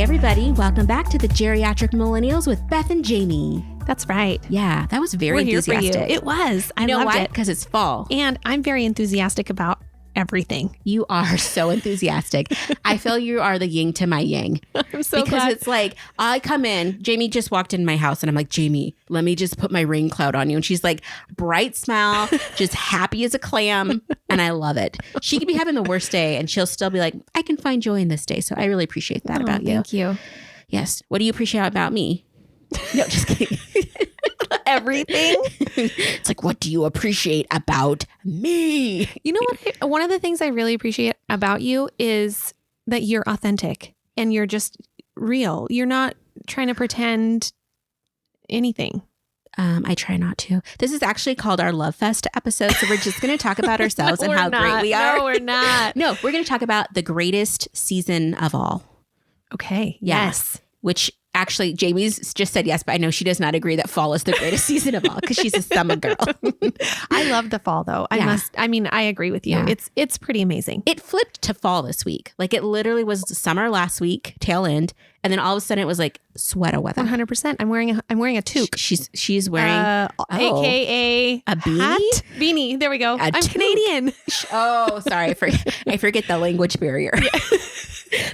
everybody. Welcome back to the Geriatric Millennials with Beth and Jayme. That's right. Yeah, that was very enthusiastic. For you. It was. I loved it. Because it's fall. And I'm very enthusiastic about everything. You are so enthusiastic. I feel you are the yin to my yang. I'm so because glad. It's like, I come in, Jayme just walked in my house and I'm like, Jayme, let me just put my rain cloud on you. And she's like, bright smile, just happy as a clam. And I love it. She could be having the worst day and she'll still be like, I can find joy in this day. So I really appreciate that about you. Thank you. Yes. What do you appreciate about me? No, just kidding. Everything. It's like, what do you appreciate about me? You know what? One of the things I really appreciate about you is that you're authentic and you're just real. You're not trying to pretend anything. I try not to. This is actually called our Love Fest episode. So we're just going to talk about ourselves and how great we are. No, we're not. No, we're going to talk about the greatest season of all. Okay. Yes. Which actually, Jamie's just said yes, but I know she does not agree that fall is the greatest season of all because she's a summer girl. I love the fall though. I agree with you. Yeah. It's pretty amazing. It flipped to fall this week. Like it literally was summer last week, tail end. And then all of a sudden it was like sweater weather. 100%. I'm wearing a toque. She's wearing AKA a beanie? Hat? Beanie. There we go. I'm toque. Canadian. Oh, sorry. I forget the language barrier. Yeah.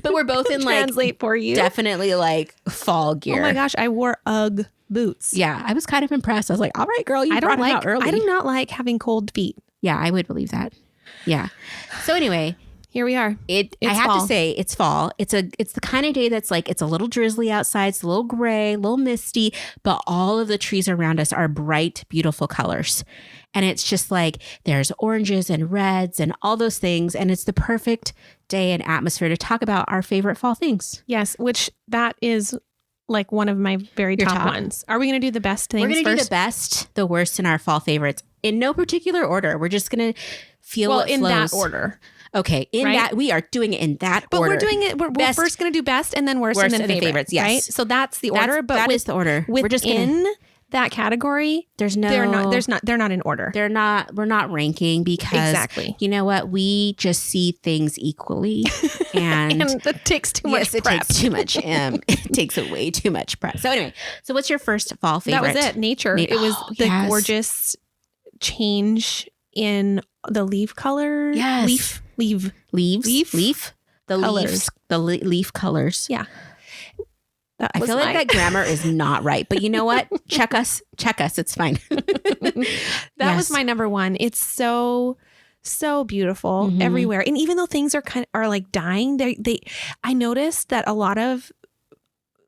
But we're both in translate for you. Definitely like fall gear. Oh my gosh, I wore UGG boots. Yeah, I was kind of impressed. I was like, all right, girl, you brought it out early. I do not like having cold feet. Yeah, I would believe that. Yeah. So anyway, here we are. I have to say it's fall. It's the kind of day that's like, it's a little drizzly outside. It's a little gray, a little misty, but all of the trees around us are bright, beautiful colors. And it's just like there's oranges and reds and all those things. And it's the perfect day and atmosphere to talk about our favorite fall things. Yes, which that is like one of my very top ones. Are we going to do the best things first? We're going to do the best, the worst, and our fall favorites in no particular order. We're just going to feel what in flows. That order. Okay, that we are doing it in that but order. But we're doing it. We're first going to do best and then worst and then favorites. Yes, right? So that's the order. But that is the order. We're just in that category. They're not in order. We're not ranking because you know what? We just see things equally, and it takes too much. It takes too much. It takes way too much prep. So anyway, so what's your first fall favorite? That was it. Nature. It was the gorgeous change in the leaf color. Yes. Leaf. The colors. leaves. The leaf colors. Yeah. I feel like that grammar is not right, but you know what? Check us. It's fine. That was my number one. It's so beautiful everywhere. And even though things are like dying, I noticed that a lot of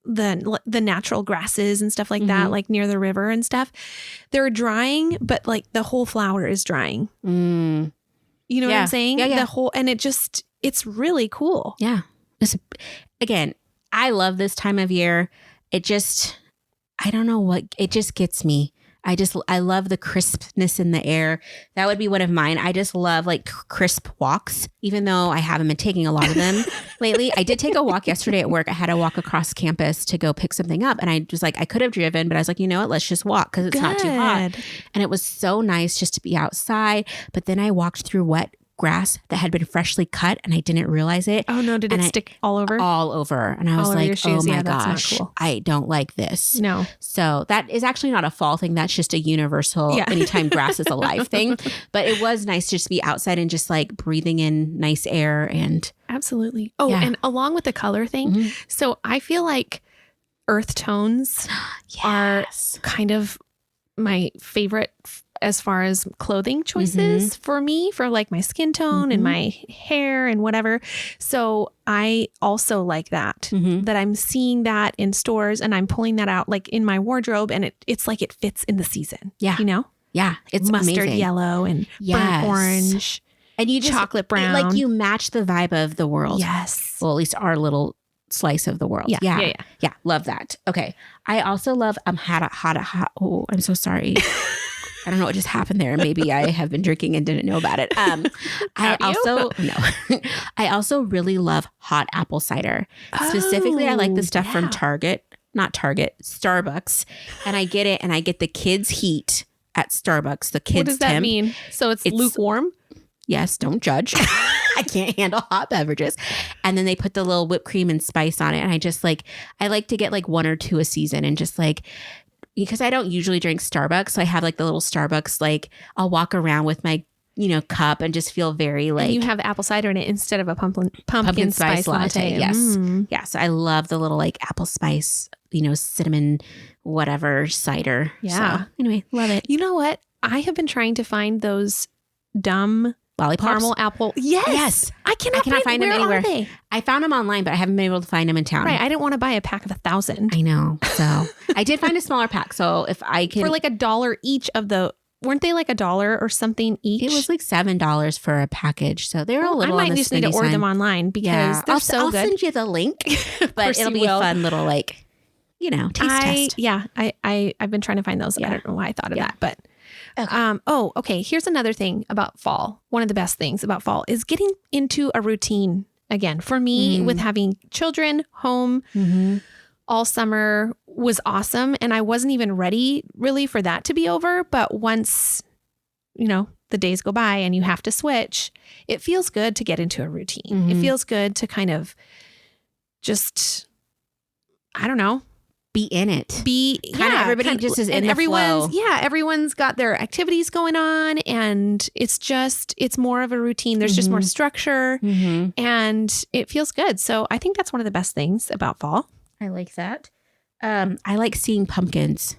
the natural grasses and stuff like that, like near the river and stuff, they're drying, but like the whole flower is drying. You know what I'm saying? Yeah. The whole, and it's really cool. Yeah. Again, I love this time of year. It just gets me. I love the crispness in the air. That would be one of mine. I just love like crisp walks, even though I haven't been taking a lot of them lately. I did take a walk yesterday at work. I had to walk across campus to go pick something up. And I was like, I could have driven, but I was like, you know what? Let's just walk because it's not too hot. And it was so nice just to be outside. But then I walked through wet grass that had been freshly cut and I didn't realize it. Oh no, did it stick all over? All over. And I was like, oh my gosh, cool. I don't like this. No. So that is actually not a fall thing. That's just a universal anytime grass is alive thing. But it was nice to just be outside and just like breathing in nice air and. Absolutely. Oh, and along with the color thing. So I feel like earth tones are kind of my favorite as far as clothing choices for me, for like my skin tone and my hair and whatever. So I also like that, that I'm seeing that in stores and I'm pulling that out like in my wardrobe and it's like it fits in the season. Yeah. You know? Yeah. It's mustard amazing. Yellow and burnt orange. And you just chocolate brown. Like you match the vibe of the world. Yes. Well, at least our little slice of the world. Yeah. Love that. Okay. I also love hot. Oh, I'm so sorry. I don't know what just happened there. Maybe I have been drinking and didn't know about it. I also really love hot apple cider. Specifically, I like the stuff from Starbucks. And I get it. And I get the kids' heat at Starbucks. The kids' What does that mean? So it's lukewarm? Yes, don't judge. I can't handle hot beverages. And then they put the little whipped cream and spice on it. And I like to get like 1 or 2 a season and just like, because I don't usually drink Starbucks. So I have like the little Starbucks, like I'll walk around with my, cup and just feel very like. And you have apple cider in it instead of a pumpkin spice latte. Yes. Yeah. So I love the little like apple spice, cinnamon, whatever cider. Yeah. So, anyway, love it. You know what? I have been trying to find those dumb lollipops. Caramel apple. Yes. I cannot find them anywhere. Are they? I found them online, but I haven't been able to find them in town. Right. I didn't want to buy a pack of 1,000. I know. So I did find a smaller pack. So if I can. For like $1 each of the. Weren't they like $1 or something each? It was like $7 for a package. So they're a little. I might just need to order them online because they're so good. I'll send you the link, but it'll be a fun little like, taste test. Yeah. I've been trying to find those. Yeah. I don't know why I thought of that, but. Okay. Okay. Here's another thing about fall. One of the best things about fall is getting into a routine again. For me, with having children home all summer was awesome. And I wasn't even ready really for that to be over. But once, the days go by and you have to switch, it feels good to get into a routine. It feels good to kind of just, I don't know. Be in it. Everybody just is in the flow. Yeah, everyone's got their activities going on, and it's more of a routine. There's just more structure, and it feels good. So I think that's one of the best things about fall. I like that. I like seeing pumpkins.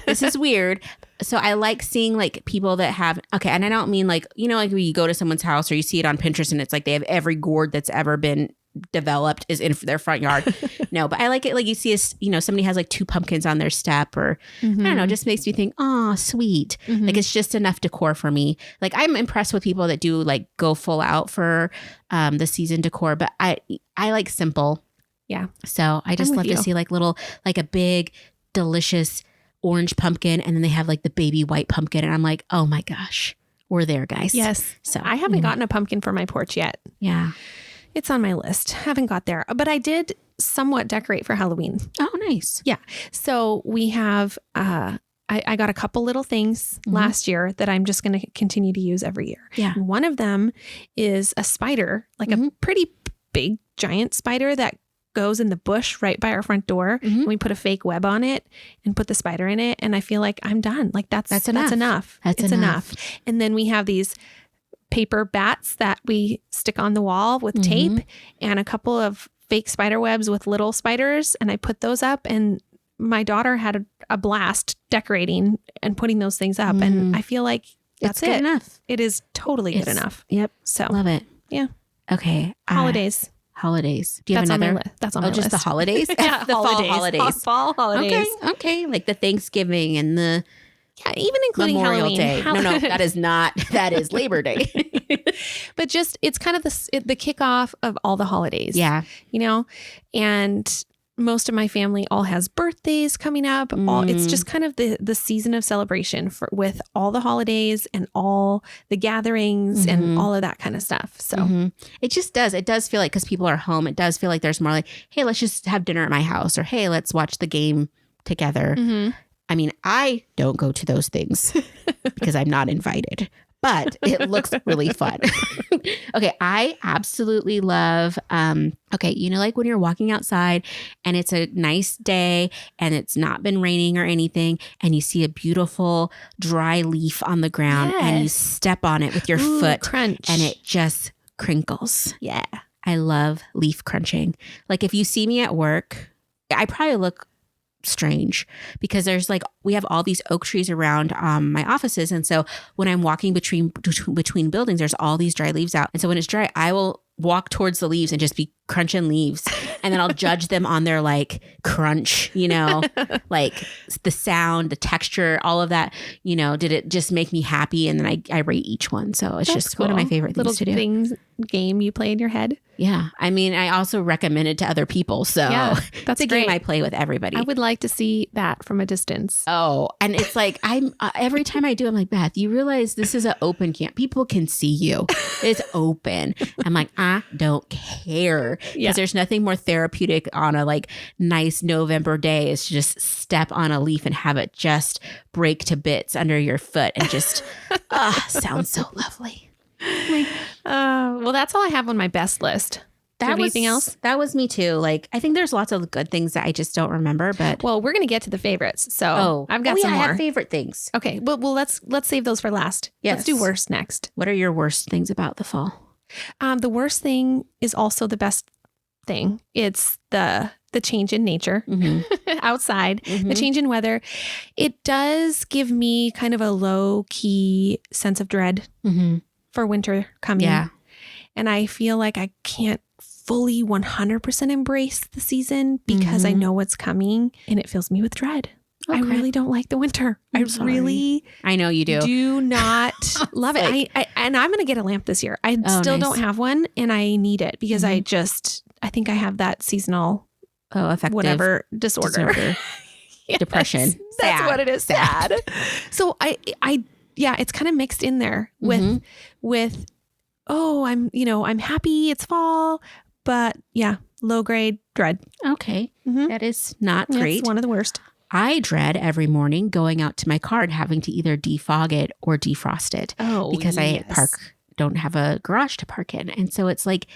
This is weird. So I like seeing like people that have, and I don't mean like, like when you go to someone's house or you see it on Pinterest and it's like they have every gourd that's ever been developed is in their front yard. No, but I like it like you see somebody has like 2 pumpkins on their step or I don't know, just makes me think, oh, sweet. Like it's just enough decor for me. Like I'm impressed with people that do like go full out for the season decor, but I like simple. Yeah. So I just love to see like little, like a big, delicious orange pumpkin. And then they have like the baby white pumpkin. And I'm like, oh my gosh, we're there, guys. Yes. So I haven't gotten a pumpkin for my porch yet. Yeah. It's on my list. Haven't got there, but I did somewhat decorate for Halloween. Oh, nice. Yeah. So we have, I got a couple little things last year that I'm just going to continue to use every year. Yeah. And one of them is a spider, like a pretty big giant spider that goes in the bush right by our front door. And we put a fake web on it and put the spider in it. And I feel like I'm done. Like that's enough. It's enough. And then we have these paper bats that we stick on the wall with tape and a couple of fake spider webs with little spiders. And I put those up, and my daughter had a blast decorating and putting those things up. And I feel like that's good enough. It is totally good enough. Yep. So love it. Yeah. Okay. Holidays. Do you have another? That's on my list. Just the holidays? Yeah, the fall holidays. Fall holidays. Okay. Like the Thanksgiving and the even including Memorial Halloween. Day. No, that is not. That is Labor Day. But just it's kind of the kickoff of all the holidays. Yeah. And most of my family all has birthdays coming up. It's just kind of the season of celebration with all the holidays and all the gatherings and all of that kind of stuff. So it just does. It does feel like, because people are home, it does feel like there's more like, hey, let's just have dinner at my house, or hey, let's watch the game together. I mean, I don't go to those things because I'm not invited, but it looks really fun. Okay. I absolutely love, like when you're walking outside and it's a nice day and it's not been raining or anything, and you see a beautiful dry leaf on the ground and you step on it with your foot, crunch, and it just crinkles. Yeah. I love leaf crunching. Like if you see me at work, I probably look strange because there's like, we have all these oak trees around my offices. And so when I'm walking between buildings, there's all these dry leaves out. And so when it's dry, I will walk towards the leaves and just be crunching leaves. And then I'll judge them on their like crunch, like the sound, the texture, all of that, did it just make me happy? And then I rate each one. So it's just cool. One of my favorite things to do. Game you play in your head. Yeah. I mean, I also recommend it to other people. So that's a game I play with everybody. I would like to see that from a distance. Oh, and it's like, every time I do, I'm like, Beth, you realize this is an open camp. People can see you. It's open. I'm like, I don't care. Because there's nothing more therapeutic on a like nice November day is to just step on a leaf and have it just break to bits under your foot and just, sounds so lovely. Well, that's all I have on my best list. Anything else? That was me too. Like, I think there's lots of good things that I just don't remember, but. Well, we're going to get to the favorites. So I've got some more. I have favorite things. Okay. Well, let's save those for last. Yes. Let's do worst next. What are your worst things about the fall? The worst thing is also the best thing. It's the change in nature outside, the change in weather. It does give me kind of a low key sense of dread for winter coming. Yeah. And I feel like I can't fully 100% embrace the season because I know what's coming and it fills me with dread. Okay. I really don't like the winter. I know you do. Do not love it. And I'm going to get a lamp this year. I still don't have one and I need it because I think I have that seasonal affective whatever disorder. Yes, depression. That's what it is. Sad. So it's kind of mixed in there with I'm happy it's fall, but low grade dread. Okay. That is not great. It's one of the worst. I dread every morning going out to my car and having to either defog it or defrost it. Because I don't have a garage to park in. And so it's like,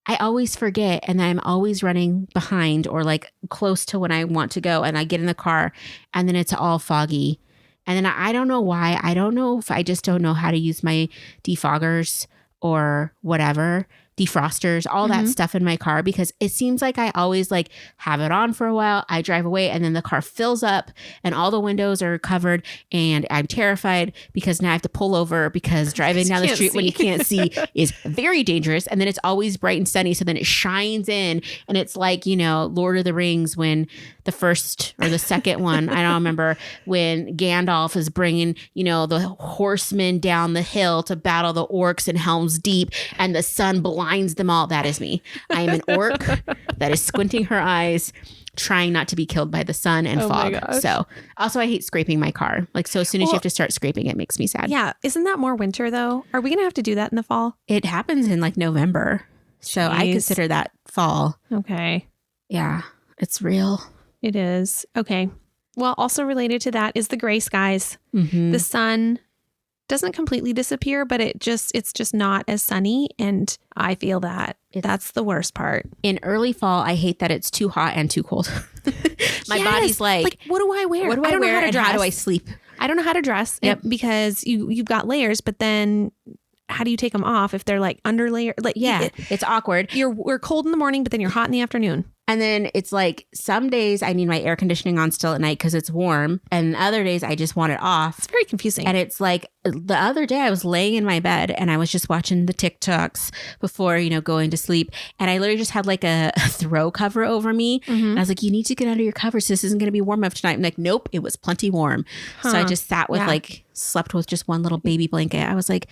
I always forget and I'm always running behind or like close to when I want to go. And I get in the car and then it's all foggy. And then I don't know why. I don't know if I just don't know how to use my defoggers or whatever, defrosters, all that stuff in my car, because it seems like I always like have it on for a while. I drive away and then the car fills up and all the windows are covered and I'm terrified because now I have to pull over because driving down the street when you can't see is very dangerous. And then it's always bright and sunny. So then it shines in and it's like, Lord of the Rings when the first or the second one, I don't remember, when Gandalf is bringing, the horsemen down the hill to battle the orcs in Helm's Deep and the sun blinds them all. That is me. I am an orc that is squinting her eyes, trying not to be killed by the sun and fog. So also I hate scraping my car. Like, so as soon as you have to start scraping, it makes me sad. Yeah. Isn't that more winter though? Are we going to have to do that in the fall? It happens in like November. So Jeez. I consider that fall. Okay. Yeah. It's real. It is. Okay. Well, also related to that is the gray skies. The sun doesn't completely disappear, but it's just not as sunny. And I feel that's the worst part. In early fall, I hate that it's too hot and too cold. My body's like, what do I wear? What do I wear and how do I sleep? I don't know how to dress because you've got layers, but then how do you take them off if they're like under layer? Like, it's awkward. We're cold in the morning, but then you're hot in the afternoon. And then it's like some days I need my air conditioning on still at night because it's warm. And other days I just want it off. It's very confusing. And it's like the other day I was laying in my bed and I was just watching the TikToks before, going to sleep. And I literally just had like a throw cover over me. And I was like, you need to get out of your covers. This isn't going to be warm enough tonight. I'm like, nope, it was plenty warm. So I just sat with slept with just one little baby blanket. I was like,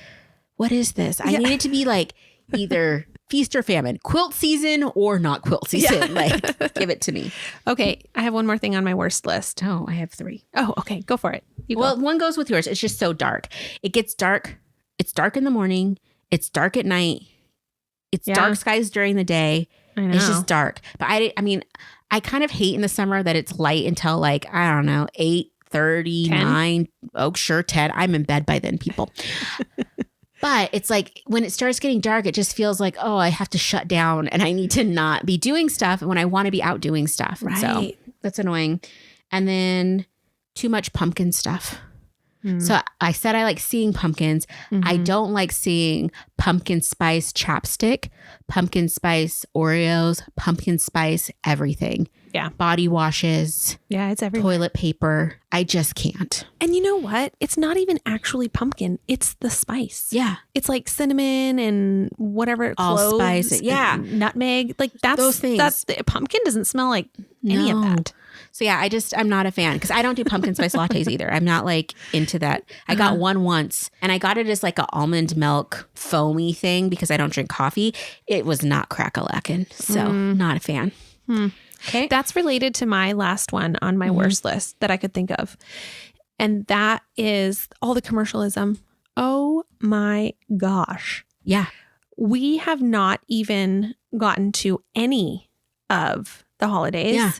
what is this? I needed to be like either feast or famine, quilt season or not quilt season. Like, give it to me. Okay. I have one more thing on my worst list. Oh, I have 3. Oh, okay. Go for it. One goes with yours. It's just so dark. It gets dark. It's dark in the morning. It's dark at night. It's dark skies during the day. I know. It's just dark. But I kind of hate in the summer that it's light until like, I don't know, 8:30, 9. Oh, sure. 10. I'm in bed by then, people. But it's like when it starts getting dark, it just feels like, I have to shut down and I need to not be doing stuff when I want to be out doing stuff. Right. So that's annoying. And then too much pumpkin stuff. So I said I like seeing pumpkins. I don't like seeing pumpkin spice chapstick, pumpkin spice Oreos, pumpkin spice everything. Yeah. Body washes. Yeah, it's everywhere. Toilet paper. I just can't. And you know what? It's not even actually pumpkin. It's the spice. Yeah. It's like cinnamon and whatever. Allspice. Yeah. Nutmeg. Like those things. Pumpkin doesn't smell like any of that. So yeah, I'm not a fan because I don't do pumpkin spice lattes either. I'm not like into that. I got one once and I got it as like an almond milk foamy thing because I don't drink coffee. It was not crack-a-lackin'. So not a fan. Okay. That's related to my last one on my worst list that I could think of. And that is all the commercialism. Oh my gosh. Yeah. We have not even gotten to any of the holidays. Yeah.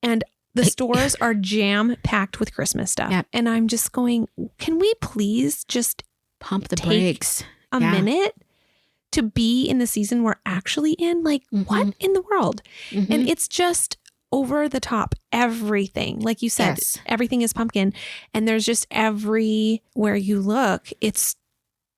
And the stores are jam-packed with Christmas stuff. Yep. And I'm just going, can we please just pump the brakes? a minute to be in the season we're actually in. Like, what in the world? And it's just over the top, everything. Like you said, everything is pumpkin. And there's just everywhere you look, it's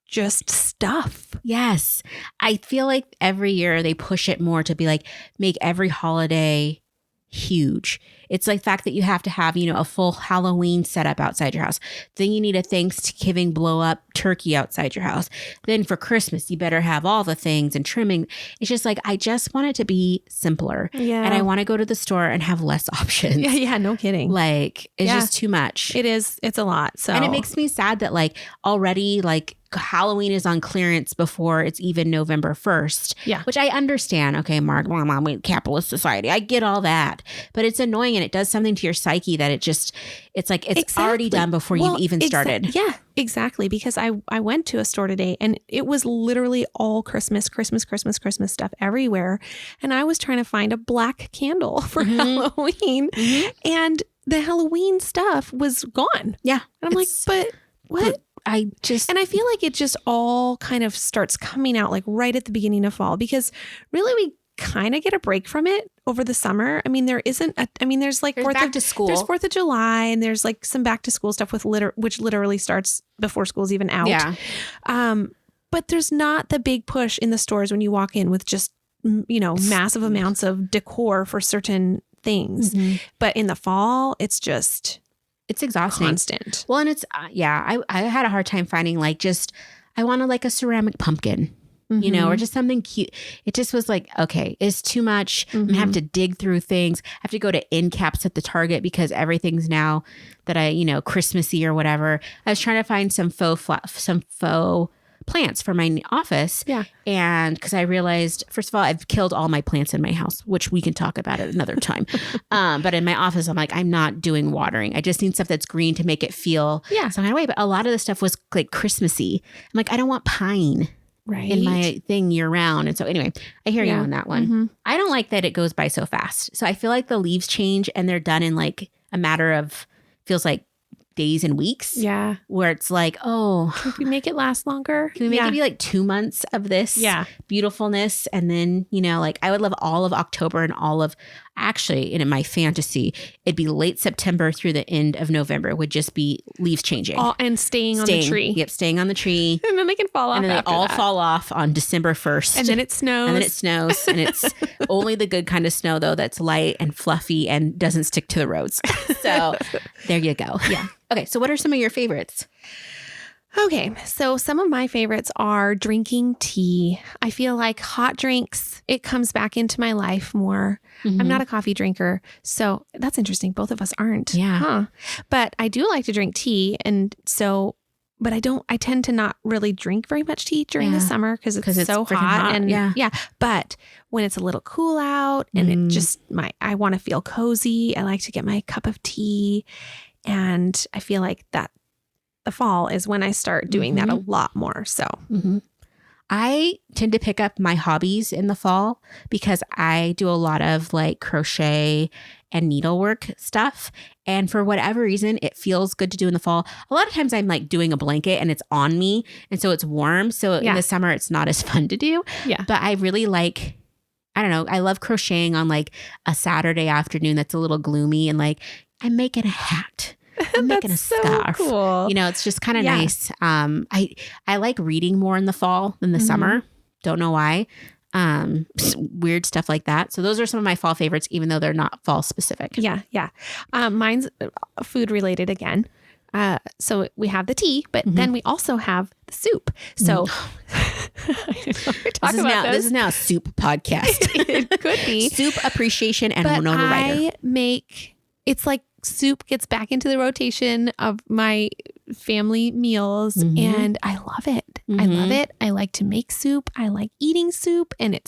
just stuff. Yes. I feel like every year they push it more to be like, make every holiday huge. It's like the fact that you have to have, you know, a full Halloween setup outside your house. Then you need a Thanksgiving blow up turkey outside your house. Then for Christmas, you better have all the things and trimming. It's just like, I just want it to be simpler. Yeah. And I want to go to the store and have less options. Yeah. Yeah. No kidding. Like, it's just too much. It is. It's a lot. So, and it makes me sad that like already like Halloween is on clearance before it's even November 1st. Yeah. Which I understand. Okay, Mark, capitalist society. I get all that. But it's annoying and it does something to your psyche that it's like it's already done before you've even started. Yeah, exactly. Because I went to a store today and it was literally all Christmas stuff everywhere. And I was trying to find a black candle for Halloween. And the Halloween stuff was gone. Yeah. And I'm like, but what? And I feel like it just all kind of starts coming out like right at the beginning of fall, because really we kind of get a break from it over the summer. I mean, there's like back to school. There's 4th of July and there's like some back to school stuff which literally starts before school's even out. Yeah. But there's not the big push in the stores when you walk in with just, you know, massive amounts of decor for certain things. But in the fall, it's exhausting. Constant. Well, and it's, I had a hard time finding like I wanted like a ceramic pumpkin, you know, or just something cute. It just was like, okay, it's too much. I'm gonna have to dig through things. I have to go to end caps at the Target because everything's now that Christmassy or whatever. I was trying to find some faux plants for my office. Yeah. And because I realized, first of all, I've killed all my plants in my house, which we can talk about at another time. But in my office, I'm like, I'm not doing watering. I just need stuff that's green to make it feel some kind of way. But a lot of the stuff was like Christmassy. I'm like, I don't want pine in my thing year round. And so anyway, I hear you on that one. I don't like that it goes by so fast. So I feel like the leaves change and they're done in like a matter of, feels like days and weeks. Yeah. Where it's like, oh, can we make it last longer? Can we make it be like 2 months of this beautifulness? And then, like I would love all of October and actually, in my fantasy, it'd be late September through the end of November would just be leaves changing. And staying on the tree. Yep, staying on the tree. And then they can fall off. And then they all fall off on December 1st. And then it snows. And it's only the good kind of snow, though, that's light and fluffy and doesn't stick to the roads. So there you go. Yeah. Okay, so what are some of your favorites? Okay, so some of my favorites are drinking tea. I feel like hot drinks, it comes back into my life more. I'm not a coffee drinker, so that's interesting. Both of us aren't. Yeah. Huh. But I do like to drink tea, but I tend to not really drink very much tea during the summer because it's so hot. And but when it's a little cool out and it just, I want to feel cozy. I like to get my cup of tea, and I feel like that the fall is when I start doing that a lot more. So I tend to pick up my hobbies in the fall because I do a lot of like crochet and needlework stuff. And for whatever reason, it feels good to do in the fall. A lot of times I'm like doing a blanket and it's on me. And so it's warm. So in the summer, it's not as fun to do. Yeah. But I really like, I don't know, I love crocheting on like a Saturday afternoon that's a little gloomy and like I'm making a hat. I'm making a scarf. So cool. It's just kind of nice. I like reading more in the fall than the summer. Don't know why. Weird stuff like that. So those are some of my fall favorites, even though they're not fall specific. Yeah. Yeah. Mine's food related again. So we have the tea, but then we also have the soup. So this is now a soup podcast. It could be soup appreciation and Winona Ryder. It's like soup gets back into the rotation of my family meals and I love it. I love it. I like to make soup. I like eating soup, and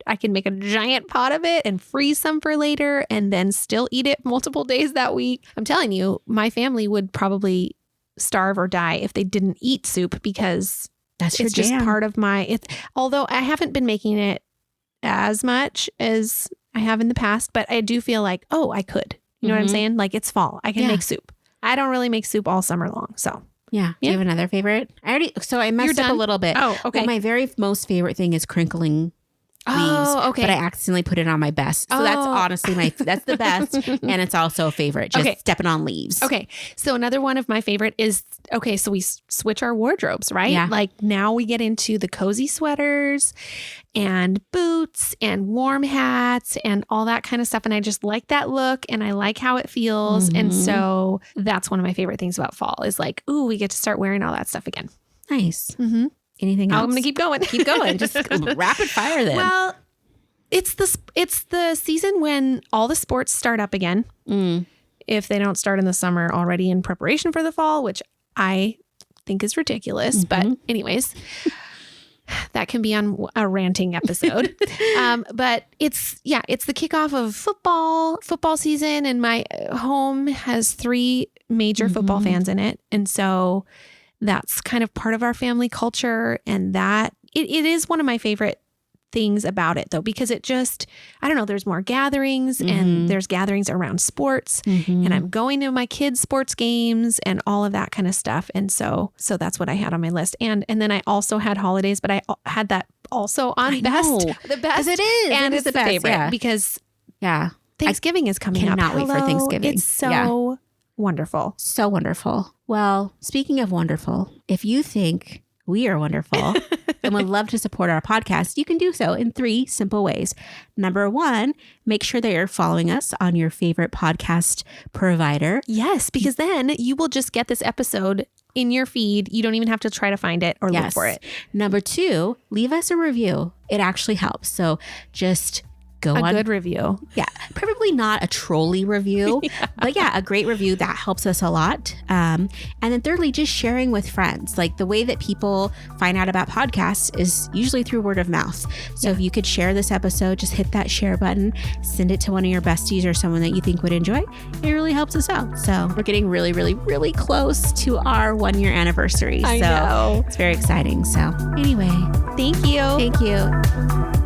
I can make a giant pot of it and freeze some for later and then still eat it multiple days that week. I'm telling you, my family would probably starve or die if they didn't eat soup because it's just part of although I haven't been making it as much as I have in the past, but I do feel like, I could. You know what I'm saying? Like it's fall. I can make soup. I don't really make soup all summer long. So Yeah. Do you have another favorite? I messed up a little bit. Oh, okay. Well, my very most favorite thing is crinkling leaves. Okay. But I accidentally put it on my best. So that's honestly that's the best. And it's also a favorite. Just stepping on leaves. Okay. So another one of my favorite is, so we switch our wardrobes, right? Yeah. Like now we get into the cozy sweaters and boots and warm hats and all that kind of stuff. And I just like that look and I like how it feels. And so that's one of my favorite things about fall is like, ooh, we get to start wearing all that stuff again. Nice. Mm-hmm. Anything else? I'm going to keep going. Keep going. Just rapid fire then. Well, it's the season when all the sports start up again. If they don't start in the summer already in preparation for the fall, which I think is ridiculous. But anyways, that can be on a ranting episode. But it's the kickoff of football season. And my home has 3 major football fans in it. And so that's kind of part of our family culture. And that it is one of my favorite things about it though, because it just, I don't know, there's more gatherings and there's gatherings around sports and I'm going to my kids' sports games and all of that kind of stuff. And so that's what I had on my list. And then I also had holidays, but I had that also on the best. It is. And it's the best, favorite because Thanksgiving is coming up. Cannot wait for Thanksgiving. It's so wonderful. So wonderful. Well, speaking of wonderful, if you think we are wonderful and would love to support our podcast, you can do so in 3 simple ways. Number 1, make sure that you're following us on your favorite podcast provider. Yes, because then you will just get this episode in your feed. You don't even have to try to find it or look for it. Number 2, leave us a review. It actually helps. So just go on. A good review. Yeah. Preferably not a trolley review, but a great review. That helps us a lot. And then thirdly, just sharing with friends. Like the way that people find out about podcasts is usually through word of mouth. So if you could share this episode, just hit that share button, send it to one of your besties or someone that you think would enjoy. It really helps us out. So we're getting really, really, really close to our 1-year anniversary. I know. It's very exciting. So anyway, thank you. Thank you.